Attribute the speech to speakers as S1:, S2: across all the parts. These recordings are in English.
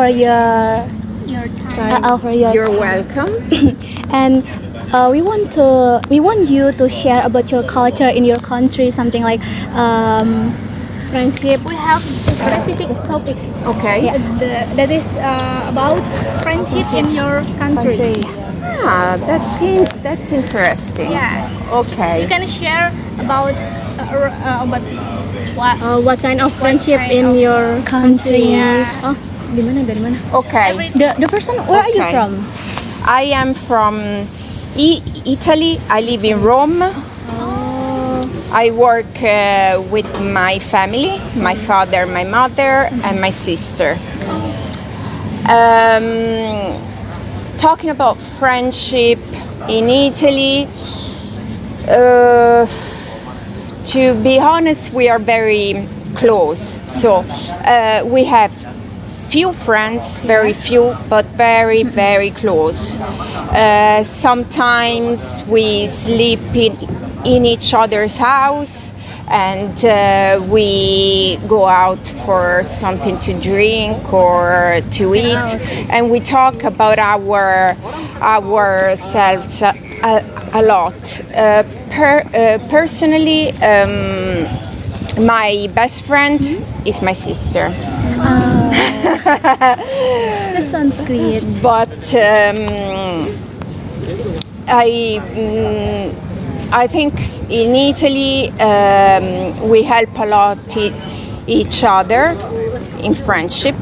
S1: for your
S2: time.
S1: For your
S3: You're
S1: time.
S3: welcome.
S1: And we want you to share about your culture in your country, something like
S2: Friendship. We have a specific topic.
S3: Okay.
S2: That is about friendship in your country.
S3: Ah, that's interesting.
S2: Yeah.
S3: Okay.
S2: You can share about
S4: What kind of friendship
S2: kind
S4: in
S2: of
S4: your
S1: country.
S2: Yeah.
S4: Oh, di mana dari mana?
S3: Okay.
S1: The first one, where are you
S3: Okay.
S1: from?
S3: I am from Italy. I live in Rome. I work with my family, my father, my mother, and my sister. Talking about friendship in Italy, to be honest, we are very close. So we have few friends, very few, but very, very close. Sometimes we sleep in each other's house, and we go out for something to drink or to eat, and we talk about ourselves a lot. Personally, my best friend is my sister.
S1: That sounds great.
S3: But I think in Italy we help a lot each other in friendship,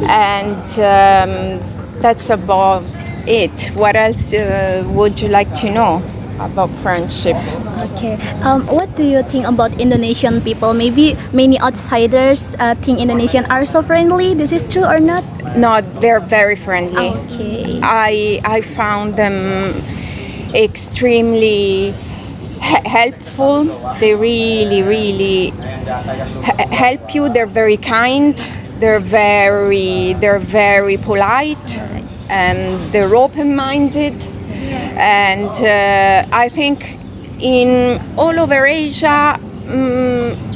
S3: and that's about it. What else would you like to know about friendship?
S1: Okay. What do you think about Indonesian people? Maybe many outsiders think Indonesian are so friendly. This is true or not?
S3: No, they're very friendly.
S1: Okay.
S3: I found them extremely helpful. They really help you. They're very kind. They're very polite, and they're open-minded. And I think in all over Asia,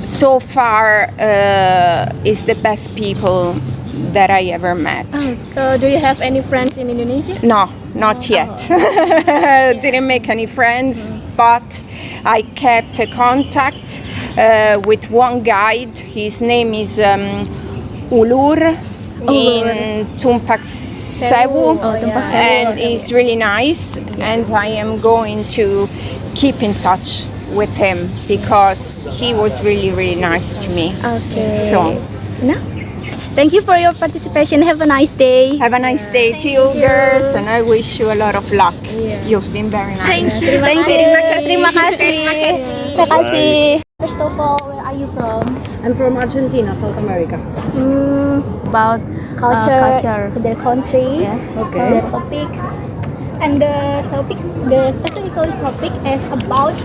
S3: so far, is the best people that I ever met.
S4: So, do you have any friends in Indonesia?
S3: No, not yet. Didn't make any friends, but I kept a contact with one guide. His name is Ulur in Tumpak Sewu, and he's really nice. And I am going to keep in touch with him because he was really nice to me.
S1: Okay.
S3: So,
S1: No. Thank you for your participation. Have a nice day.
S3: have a nice day to you girls, and I wish you a lot of luck. You've been very nice.
S1: Thank you. Terima kasih. Terima kasih. First of all, where are you from?
S5: I'm from Argentina, South America.
S4: About
S1: Culture, their country.
S4: Yes.
S1: So
S5: Okay.
S1: the topic.
S2: And the specific topic is about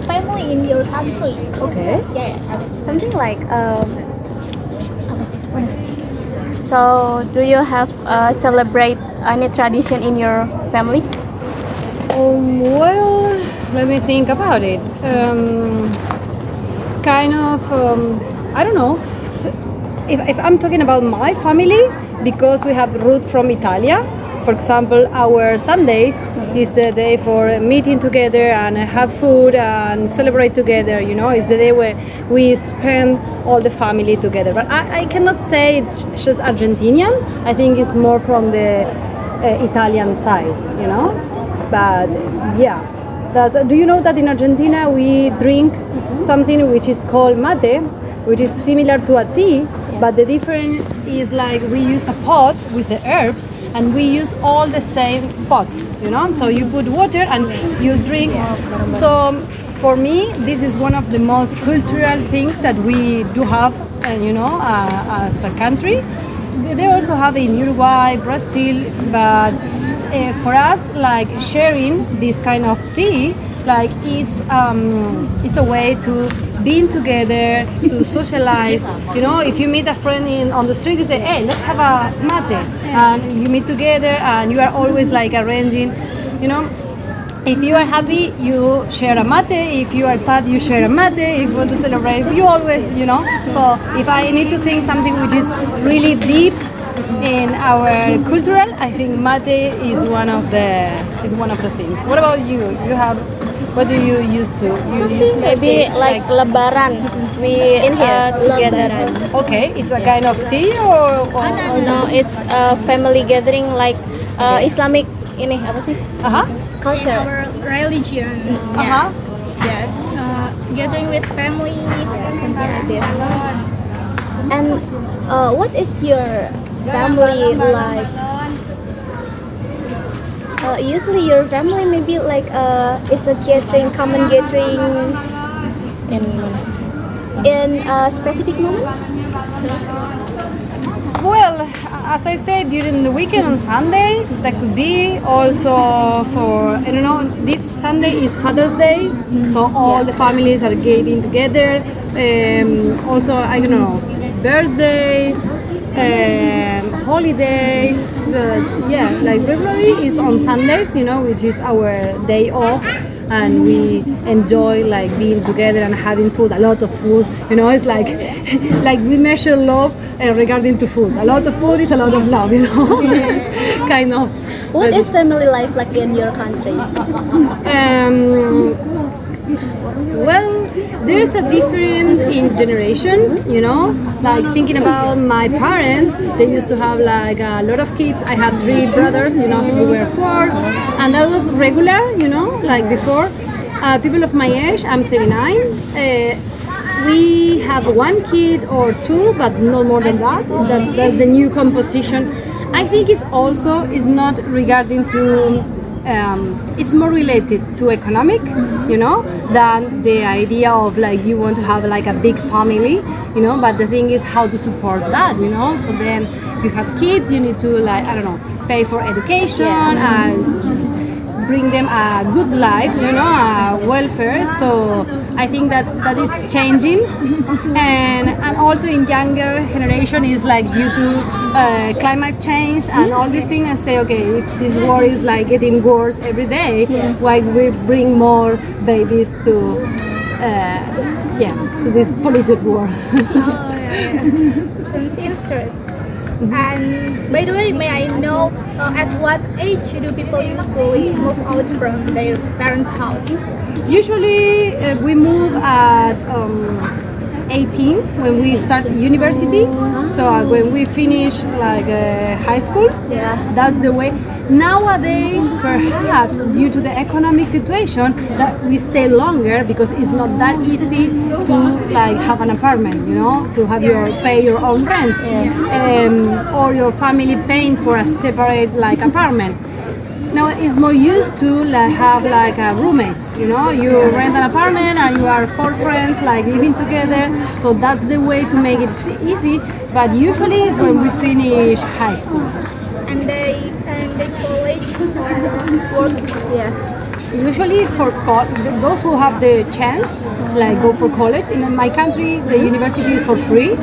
S2: family in your country.
S5: Okay.
S2: Yeah.
S1: Something like
S4: So, do you have celebrate any tradition in your family?
S5: Well, let me think about it. I don't know. If I'm talking about my family, because we have root from Italia. For example, our Sundays is the day for meeting together and have food and celebrate together. You know, it's the day where we spend all the family together. But I cannot say it's just Argentinian. I think it's more from the Italian side. You know, but yeah. Do you know that in Argentina we drink something which is called mate, which is similar to a tea, but the difference is like we use a pot with the herbs and we use all the same pot, you know? So you put water and you drink. So for me, this is one of the most cultural things that we do have, as a country. They also have in Uruguay, Brazil, but for us, like sharing this kind of tea, like is a way to being together, to socialize. You know, if you meet a friend on the street, you say, "Hey, let's have a mate," and you meet together, and you are always like arranging. You know, if you are happy, you share a mate. If you are sad, you share a mate. If you want to celebrate, you always, you know. So if I need to think something which is really deep, in our cultural, I think mate is one of the things. What about you? You have what do you used to? You use
S4: Maybe like Lebaran. We together.
S5: okay, it's a kind of tea or
S4: No, it's a family gathering like Islamic ini apa sih?
S5: uh-huh.
S2: In our religions.
S5: Uh-huh.
S2: Yes. Gathering with family, something like this.
S1: And what is your family like? Usually your family maybe like is a gathering, common gathering in a specific moment.
S5: Well, as I said, during the weekend on Sunday, that could be also for, I don't know, this Sunday is Father's Day, so all the families are getting together. Also, I don't know, birthday, holidays, yeah, like regularly is on Sundays, which is our day off. And we enjoy like being together and having food, a lot of food. It's like like we measure love regarding to food. A lot of food is a lot of love. It's kind of.
S1: What is family life like in your country?
S5: Well, there's a difference in generations, like thinking about my parents, they used to have like a lot of kids. I had 3 brothers, so we were 4, and that was regular, like before. People of my age, I'm 39, we have 1 kid or 2, but no more than that. That's the new composition. I think it's not regarding to it's more related to economic, than the idea of like you want to have like a big family, but the thing is how to support that, so then if you have kids, you need to like, I don't know, pay for education and bring them a good life, a welfare. So I think that is changing, and also in younger generation is like due to climate change and all the things. And say, okay, if this war is like getting worse every day, why we bring more babies to to this polluted world?
S2: Interesting. And by the way, may I know at what age do people usually move out from their parents' house?
S5: Usually we move at 18 when we start university. So when we finish like high school, that's the way. Nowadays, perhaps due to the economic situation, that we stay longer because it's not that easy to like have an apartment, to have pay your own rent, or your family paying for a separate like apartment. Now it's more used to like have like roommates, you rent an apartment and you are 4 friends like living together. So that's the way to make it easy. But usually it's when we finish high school.
S2: And they college or work?
S1: Yeah.
S5: Usually for those who have the chance, like go for college. In my country, the university is for free.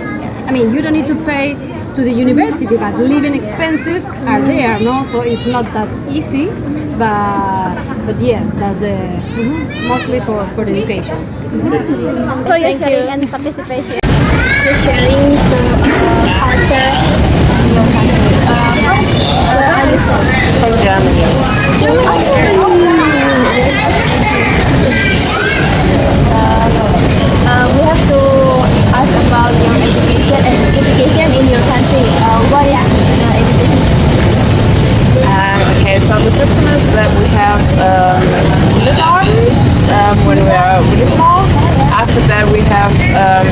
S5: I mean, you don't need to pay to the university, but living expenses are there, no? So it's not that easy, but yeah, that's mostly for the education.
S1: For your sharing and participation. Your sharing to culture in your country. Where are you from?
S6: From Germany.
S1: We have to ask about your education in your country. What is education?
S6: Okay, so the system is that we have kindergarten when we are really small. After that we have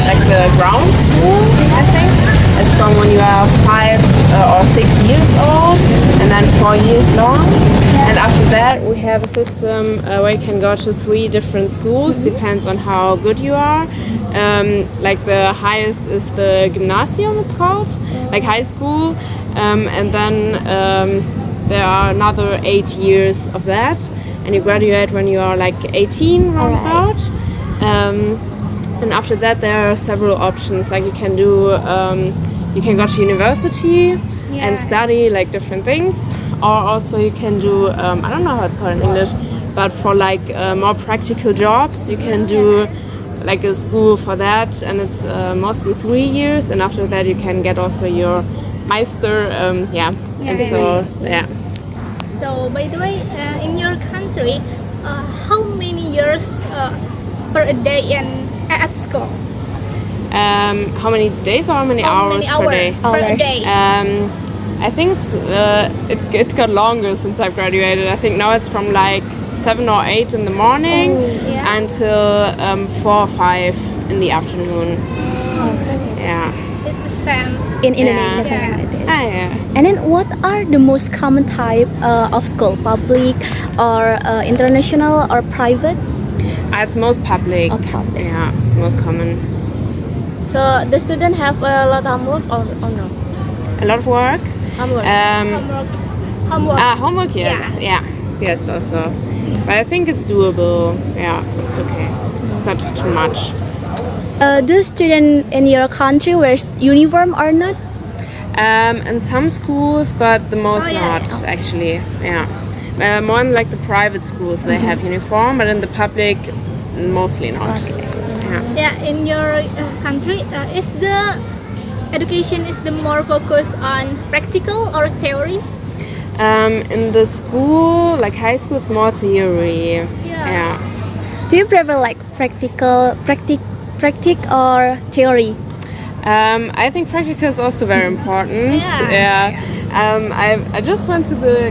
S6: like the ground school, I think. It's from when you are 5 or 6 years old, and then 4 years long. And after that we have a system where you can go to 3 different schools, depends on how good you are. Like the highest is the gymnasium, it's called, like high school, and then there are another 8 years of that, and you graduate when you are like 18 round about. And after that there are several options, like you can do you can go to university and study like different things, or also you can do I don't know how it's called in English, but for like more practical jobs you can do like a school for that, and it's mostly 3 years, and after that you can get also your Meister, yeah. And so, yeah.
S2: So, by the way, in your country, how many years per day at school?
S6: How many days or how many hours per day?
S2: Per day.
S6: I think it got longer since I've graduated. I think now it's from like 7 or 8 in the morning until 4 or 5 in the afternoon. Yeah.
S2: It's the same.
S1: In Indonesia,
S6: Yeah.
S1: something like this.
S6: Yeah.
S1: And then, what are the most common type of school? Public, or international, or private?
S6: It's most public.
S1: Oh, public.
S6: Yeah, it's most common.
S4: So the student have a lot of homework or no?
S6: A lot of work.
S4: Homework.
S2: Homework.
S6: Homework, yes. Yeah. Yes, also. But I think it's doable. Yeah, it's okay. It's not too much.
S1: Do students in your country wear uniform or not?
S6: In some schools, but the most not actually. Yeah. More in like the private schools, they have uniform, but in the public, mostly not. Yeah.
S2: Yeah, in your country, is the education is the more focused on practical or theory?
S6: In the school, like high school, it's more theory.
S2: Yeah.
S1: Do you prefer like practic or theory?
S6: I think practical is also very important.
S2: Yeah.
S6: I just went to the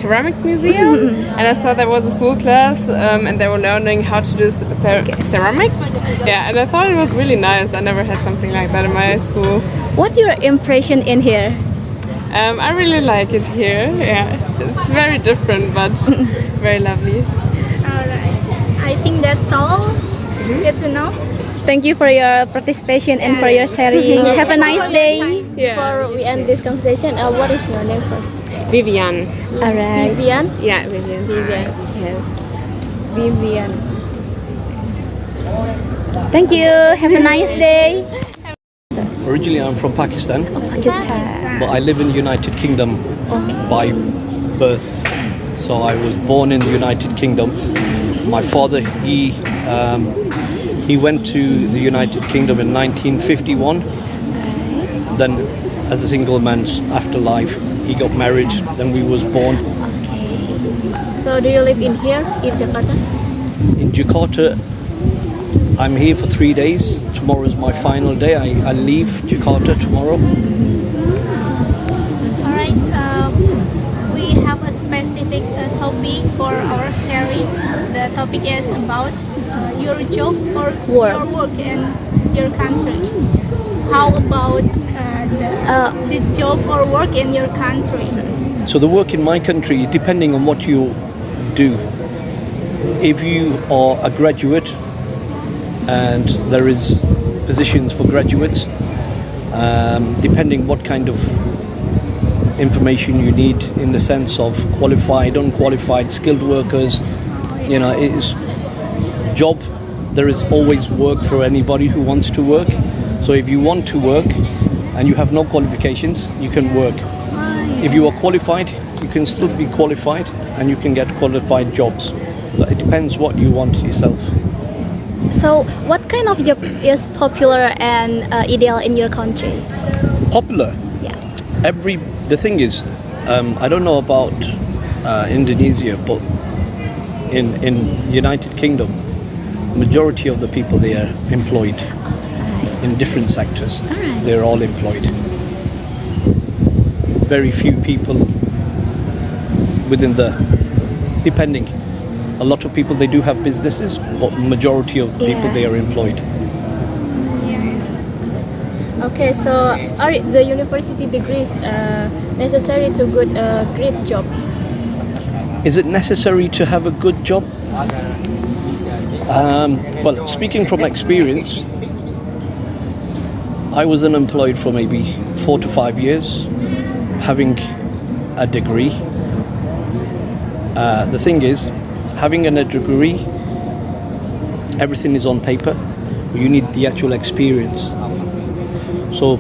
S6: ceramics museum and I saw there was a school class and they were learning how to do ceramics. Yeah, and I thought it was really nice. I never had something like that in my school.
S1: What's your impression in here?
S6: I really like it here. Yeah, it's very different but very lovely.
S2: Alright. I think that's all. It's enough.
S1: Thank you for your participation and for your sharing. Have a nice day.
S4: Before we end this conversation, what is your name first?
S6: Vivian.
S1: Alright.
S4: Vivian.
S6: Yeah, Vivian.
S4: Vivian.
S6: Yes.
S4: Vivian.
S1: Thank you. Have a nice day.
S7: Originally, I'm from Pakistan,
S1: Pakistan.
S7: but I live in the United Kingdom by birth. So I was born in the United Kingdom. My father, he went to the United Kingdom in 1951. Then, as a single man's afterlife, he got married. Then we was born
S4: So do you live in here in Jakarta?
S7: in Jakarta. I'm here for 3 days. Tomorrow is my final day. I leave Jakarta tomorrow.
S2: Alright. We have a specific topic for our sharing. The topic is about your job or your work in your country. How about the job or work in your country?
S7: So the work in my country, depending on what you do, if you are a graduate and there is positions for graduates, depending what kind of information you need in the sense of qualified, unqualified, skilled workers, you know, it's job. There is always work for anybody who wants to work. So if you want to work and you have no qualifications, you can work. If you are qualified, you can still be qualified and you can get qualified jobs. But it depends what you want yourself.
S1: So, what kind of job is popular and ideal in your country?
S7: Popular.
S1: Yeah.
S7: The thing is, I don't know about Indonesia, but in United Kingdom, majority of the people there are employed in different sectors. They're all employed. Very few people within depending. A lot of people, they do have businesses, but majority of the people, they are employed.
S4: Okay, so are the university degrees necessary to get a great job?
S7: Is it necessary to have a good job? Well, speaking from experience, I was unemployed for maybe 4 to 5 years, having a degree. The thing is, having a degree, everything is on paper. You need the actual experience. So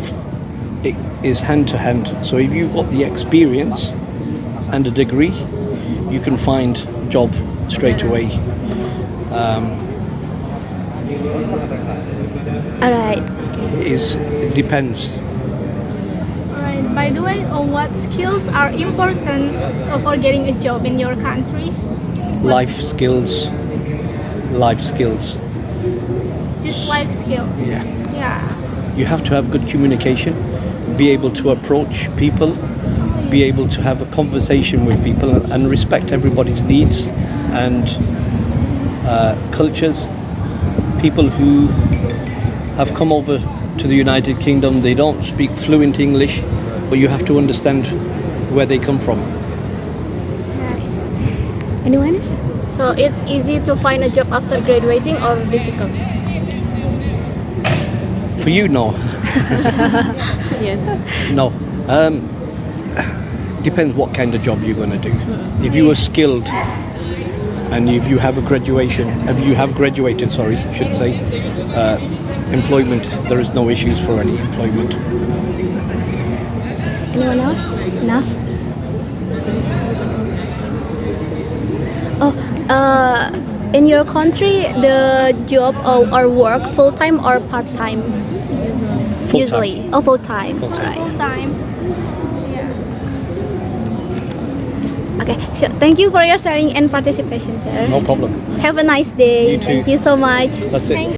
S7: it is hand to hand. So if you've got the experience and a degree, you can find job straight away.
S1: Alright.
S7: It depends.
S2: Alright, By the way, what skills are important for getting a job in your country?
S7: Life skills. Life skills.
S2: Just life skills.
S7: Yeah.
S2: Yeah.
S7: You have to have good communication, be able to approach people, be able to have a conversation with people and respect everybody's needs and cultures. People who have come over to the United Kingdom, they don't speak fluent English, but you have to understand where they come from.
S1: Anyone else?
S4: So it's easy to find a job after graduating or difficult?
S7: For you, no.
S4: Yes.
S7: No. Depends what kind of job you're going to do. If you are skilled and if you have a graduation, if you have graduated, sorry, should say, employment, there is no issues for any employment.
S1: Anyone else? Enough? In your country, the job or work full-time or part-time?
S7: Full-time.
S1: Usually. Oh, full-time.
S7: Full-time.
S1: Right.
S2: Full time. Yeah.
S1: Okay, so thank you for your sharing and participation, sir.
S7: No problem.
S1: Have a nice day.
S7: You too.
S1: Thank you so much.
S7: That's it.